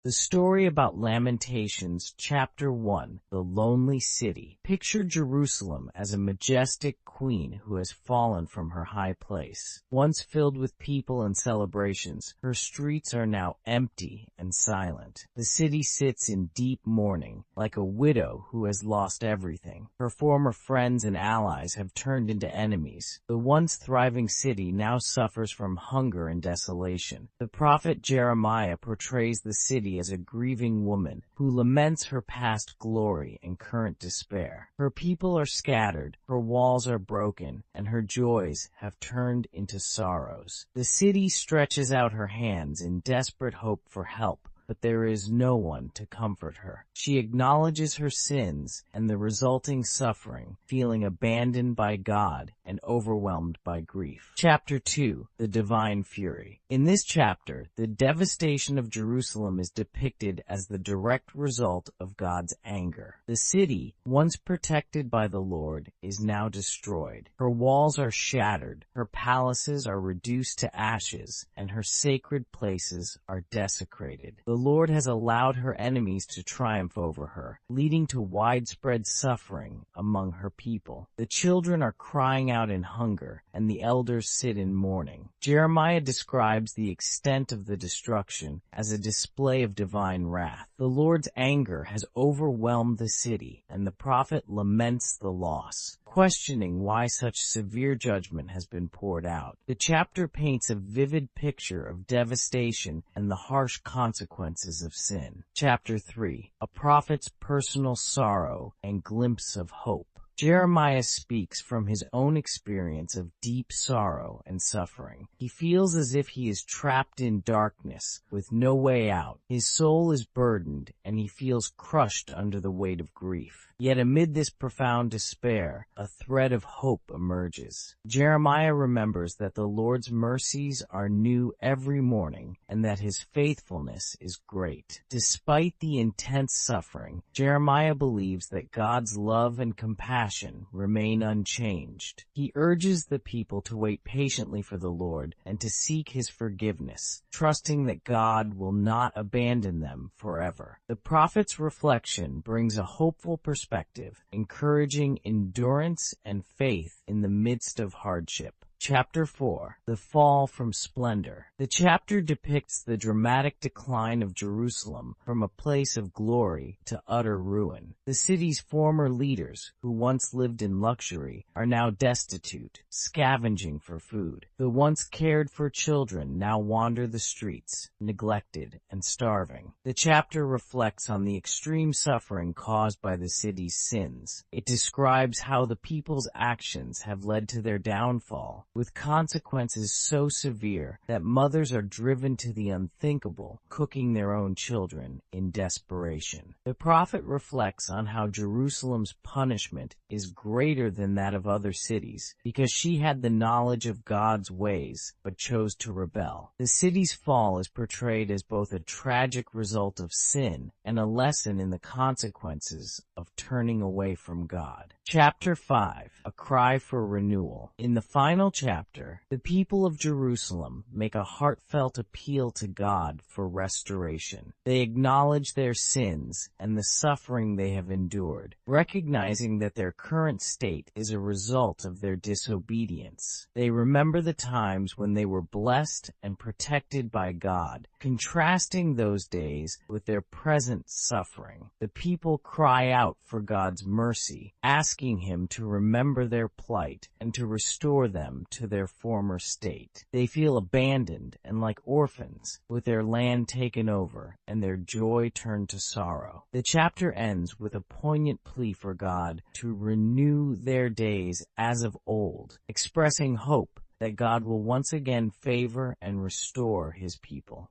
The story about Lamentations, Chapter 1, The Lonely City. Picture Jerusalem as a majestic queen who has fallen from her high place. Once filled with people and celebrations, her streets are now empty and silent. The city sits in deep mourning, like a widow who has lost everything. Her former friends and allies have turned into enemies. The once thriving city now suffers from hunger and desolation. The prophet Jeremiah portrays the city as a grieving woman who laments her past glory and current despair. Her people are scattered, her walls are broken, and her joys have turned into sorrows. The city stretches out her hands in desperate hope for help, but there is no one to comfort her. She acknowledges her sins and the resulting suffering, feeling abandoned by God and overwhelmed by grief. Chapter 2, The Divine Fury. In this chapter, the devastation of Jerusalem is depicted as the direct result of God's anger. The city, once protected by the Lord, is now destroyed. Her walls are shattered, her palaces are reduced to ashes, and her sacred places are desecrated. The Lord has allowed her enemies to triumph over her, leading to widespread suffering among her people. The children are crying out in hunger, and the elders sit in mourning. Jeremiah describes the extent of the destruction as a display of divine wrath. The Lord's anger has overwhelmed the city, and the prophet laments the loss, questioning why such severe judgment has been poured out. The chapter paints a vivid picture of devastation and the harsh consequences of sin. Chapter 3, A Prophet's Personal Sorrow and Glimpse of Hope. Jeremiah speaks from his own experience of deep sorrow and suffering. He feels as if he is trapped in darkness with no way out. His soul is burdened, and he feels crushed under the weight of grief. Yet amid this profound despair, a thread of hope emerges. Jeremiah remembers that the Lord's mercies are new every morning, and that his faithfulness is great. Despite the intense suffering, Jeremiah believes that God's love and compassion remain unchanged. He urges the people to wait patiently for the Lord and to seek his forgiveness, trusting that God will not abandon them forever. The prophet's reflection brings a hopeful perspective, encouraging endurance and faith in the midst of hardship. Chapter 4, The Fall from Splendor. The chapter depicts the dramatic decline of Jerusalem from a place of glory to utter ruin. The city's former leaders, who once lived in luxury, are now destitute, scavenging for food. The once cared for children now wander the streets, neglected and starving. The chapter reflects on the extreme suffering caused by the city's sins. It describes how the people's actions have led to their downfall, with consequences so severe that mothers are driven to the unthinkable, cooking their own children in desperation. The prophet reflects on how Jerusalem's punishment is greater than that of other cities, because she had the knowledge of God's ways, but chose to rebel. The city's fall is portrayed as both a tragic result of sin and a lesson in the consequences of turning away from God. Chapter 5, A Cry for Renewal. In the final chapter, the people of Jerusalem make a heartfelt appeal to God for restoration. They acknowledge their sins and the suffering they have endured, recognizing that their current state is a result of their disobedience. They remember the times when they were blessed and protected by God, contrasting those days with their present suffering. The people cry out for God's mercy, asking him to remember their plight and to restore them to their former state. They feel abandoned and like orphans, with their land taken over and their joy turned to sorrow. The chapter ends with a poignant plea for God to renew their days as of old, expressing hope that God will once again favor and restore his people.